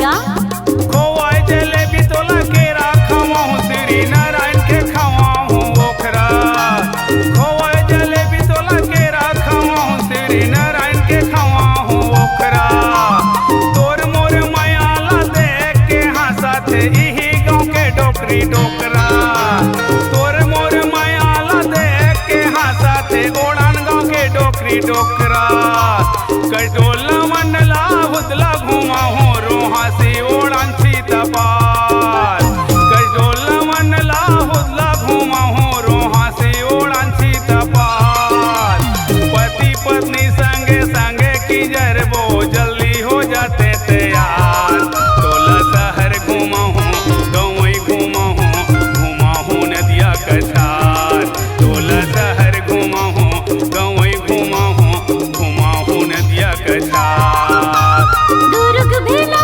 भैया। खोवा जलेबी तोला केरा खवाऊं, श्री नारायण के खवाऊं ओखरा। खोवा जलेबी तोला केरा खवाऊं, श्री नारायण के खवाऊं ओखरा। तोर मोर मायाला देख के हंसत इही गाँव के डोकरी डोकरा। तोर मोर मायाला देख के हंसत ओड़ान गाँव के डोकरी डोकरा। कटोला मंडला हुदला घुमा हो रोहा से ओड़ांची तपार। कटोला मंडला हुदला घुमा हो रोहा से ओड़ांची तपार। पति पत्नी संगे संगे की जरबो जल्दी हो जाते तैयार। तोला शहर घुमा हूँ गाँव घुमा हूँ नदिया कछार। तोला शहर घुमा हूँ गाँव घुमा हूँ नदिया कछार। दुर्ग भेला